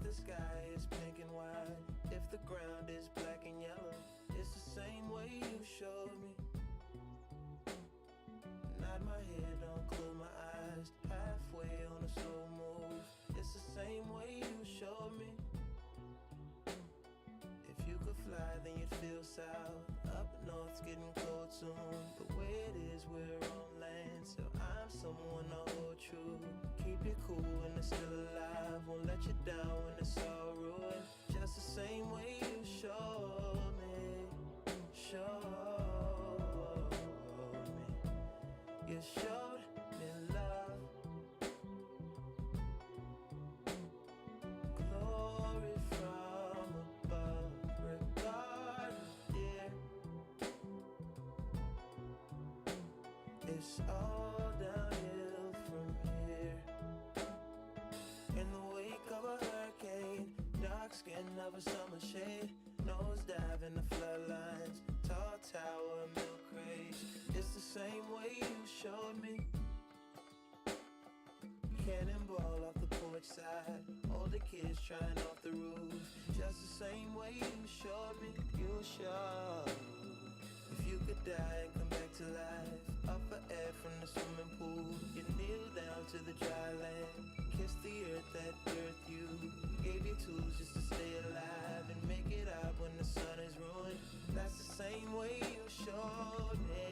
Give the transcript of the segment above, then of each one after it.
the sky is pink and white, if the ground is black and yellow, it's the same way you showed me. Nod my head, don't close my eyes, halfway on a slow move, it's the same way you showed me. If you could fly, then you'd feel south, up north's getting cold soon. The way it is, we're on land, so I'm someone to hold true. Keep you cool when it's still alive, won't let you down when it's all ruined. Just the same way you showed me, you showed me love, glory from above, regardless, dear, it's all downhill from here. In the wake of a hurricane, dark skin of a summer shade, nose dive in the floodlines, tall tower, milk craze, it's the same way you showed me. Cannonball off the porch side, older kids trying off the roof, just the same way you showed me. You showed. If you could die and come back to life, up for air from the swimming pool, you kneel down to the dry land, kiss the earth that birthed you, gave you tools just to stay alive and make it out when the sun is ruined. That's the same way you showed me,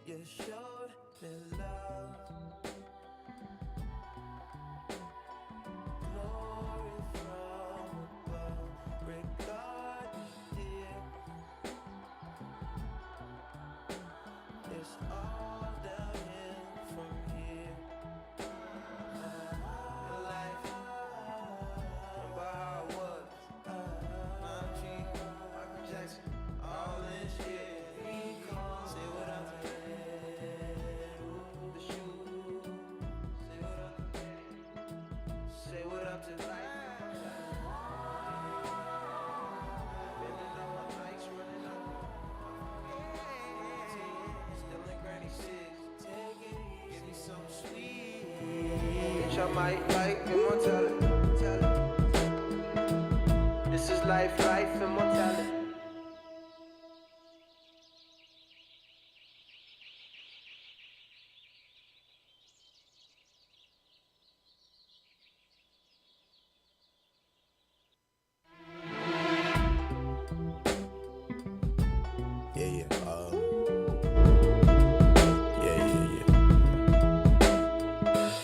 you showed me love, glory from above, regardless, dear, it's all downhill from here. Your life, remember how it was. I'm G, Michael Jackson, all this shit. Say what I'm doing, the shoe. Say what up to life. Bending on my bikes, running up. Still in granny shit. Take it easy. Give me something sweet. Bitch, I might like immortality. This is life, immortality.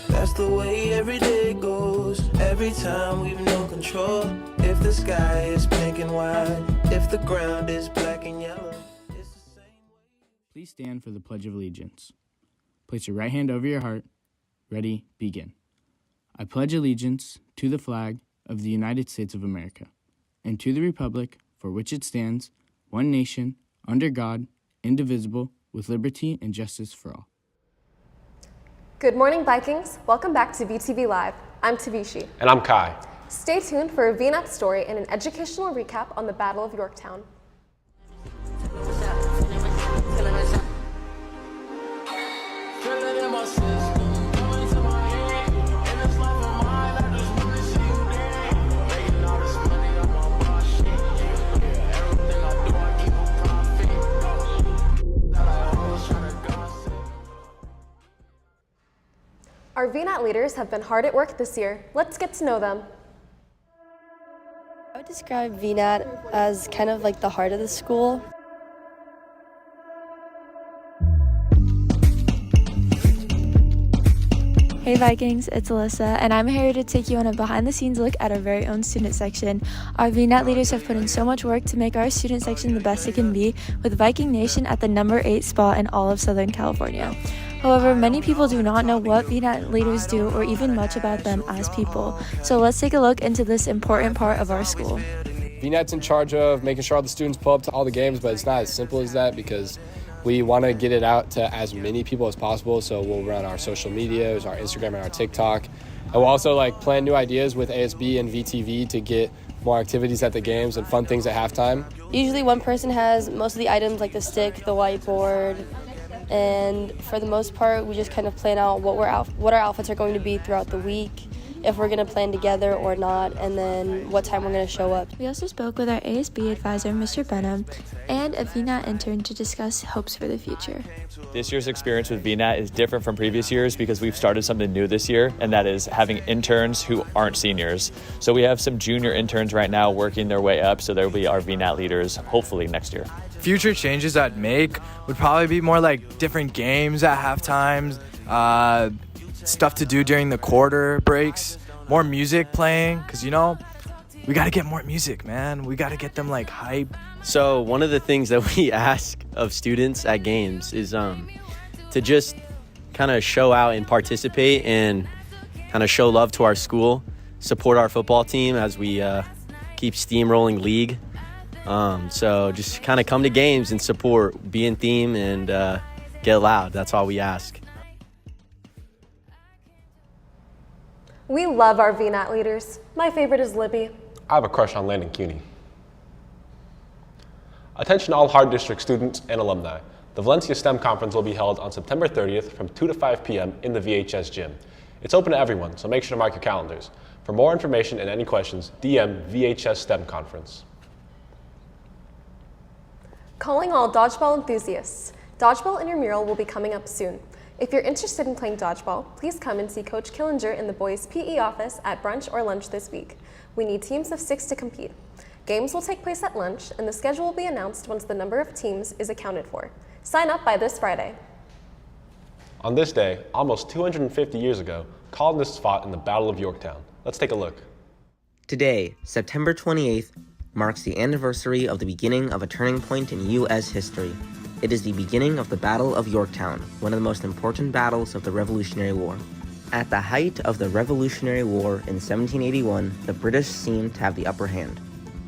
That's the way every day goes. Every time we've no control. If the sky is pink and white, if the ground is black and yellow, it's the same way. Please stand for the Pledge of Allegiance. Place your right hand over your heart. Ready, begin. I pledge allegiance to the flag of the United States of America and to the republic for which it stands, one nation, under God, indivisible, with liberty and justice for all. Good morning, Vikings. Welcome back to VTV Live. I'm Tavishi. And I'm Kai. Stay tuned for a VNAT story and an educational recap on the Battle of Yorktown. Our VNAT leaders have been hard at work this year. Let's get to know them. I would describe VNAT as kind of like the heart of the school. Hey Vikings, it's Alyssa, and I'm here to take you on a behind-the-scenes look at our very own student section. Our VNAT leaders have put in so much work to make our student section the best it can be, with Viking Nation at the number 8 spot in all of Southern California. However, many people do not know what VNAT leaders do or even much about them as people. So let's take a look into this important part of our school. VNAT's in charge of making sure all the students pull up to all the games, but it's not as simple as that because we want to get it out to as many people as possible. So we'll run our social medias, our Instagram and our TikTok. And we'll also plan new ideas with ASB and VTV to get more activities at the games and fun things at halftime. Usually one person has most of the items like the stick, the whiteboard, And for the most part, we just kind of plan out what our outfits are going to be throughout the week, if we're going to plan together or not, and then what time we're going to show up. We also spoke with our ASB advisor, Mr. Benham, and a VNAT intern to discuss hopes for the future. This year's experience with VNAT is different from previous years because we've started something new this year, and that is having interns who aren't seniors. So we have some junior interns right now working their way up, so they'll be our VNAT leaders hopefully next year. Future changes I'd make would probably be more like different games at halftime, stuff to do during the quarter breaks, more music playing, because, we got to get more music, man. We got to get them, hype. So one of the things that we ask of students at games is to just kind of show out and participate and kind of show love to our school, support our football team as we keep steamrolling league. So just kind of come to games and support, be in theme, and get loud. That's all we ask. We love our VNAT leaders. My favorite is Libby. I have a crush on Landon Cuny. Attention all Hart District students and alumni. The Valencia STEM Conference will be held on September 30th from 2 to 5 p.m. in the VHS gym. It's open to everyone, so make sure to mark your calendars. For more information and any questions, DM VHS STEM Conference. Calling all dodgeball enthusiasts. Dodgeball intramural will be coming up soon. If you're interested in playing dodgeball, please come and see Coach Killinger in the boys' PE office at brunch or lunch this week. We need teams of 6 to compete. Games will take place at lunch, and the schedule will be announced once the number of teams is accounted for. Sign up by this Friday. On this day, almost 250 years ago, colonists fought in the Battle of Yorktown. Let's take a look. Today, September 28th, marks the anniversary of the beginning of a turning point in U.S. history. It is the beginning of the Battle of Yorktown, one of the most important battles of the Revolutionary War. At the height of the Revolutionary War in 1781, the British seemed to have the upper hand.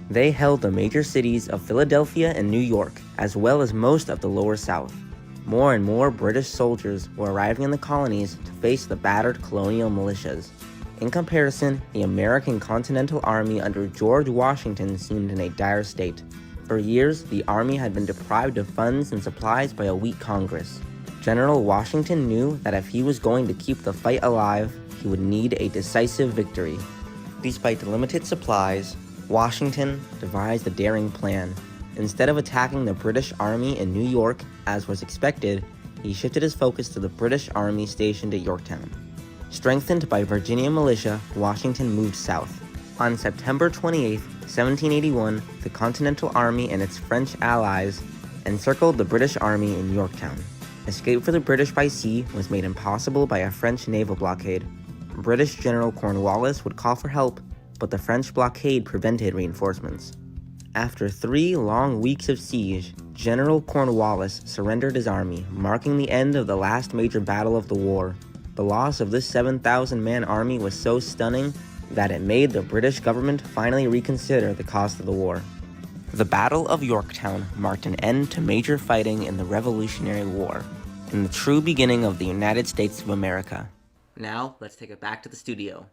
They held the major cities of Philadelphia and New York, as well as most of the lower South. More and more British soldiers were arriving in the colonies to face the battered colonial militias. In comparison, the American Continental Army under George Washington seemed in a dire state. For years, the Army had been deprived of funds and supplies by a weak Congress. General Washington knew that if he was going to keep the fight alive, he would need a decisive victory. Despite the limited supplies, Washington devised a daring plan. Instead of attacking the British Army in New York, as was expected, he shifted his focus to the British Army stationed at Yorktown. Strengthened by Virginia militia, Washington moved south. On September 28, 1781, the Continental Army and its French allies encircled the British Army in Yorktown. Escape for the British by sea was made impossible by a French naval blockade. British General Cornwallis would call for help, but the French blockade prevented reinforcements. After 3 long weeks of siege, General Cornwallis surrendered his army, marking the end of the last major battle of the war. The loss of this 7,000-man army was so stunning that it made the British government finally reconsider the cost of the war. The Battle of Yorktown marked an end to major fighting in the Revolutionary War, and the true beginning of the United States of America. Now, let's take it back to the studio.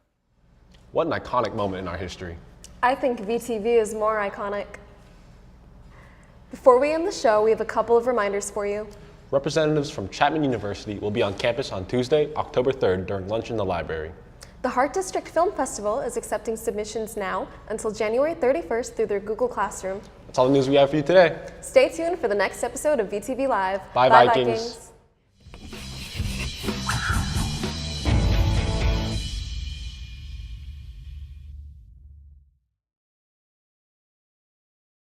What an iconic moment in our history. I think VTV is more iconic. Before we end the show, we have a couple of reminders for you. Representatives from Chapman University will be on campus on Tuesday, October 3rd during lunch in the library. The Hart District Film Festival is accepting submissions now until January 31st through their Google Classroom. That's all the news we have for you today. Stay tuned for the next episode of VTV Live. Bye, Vikings.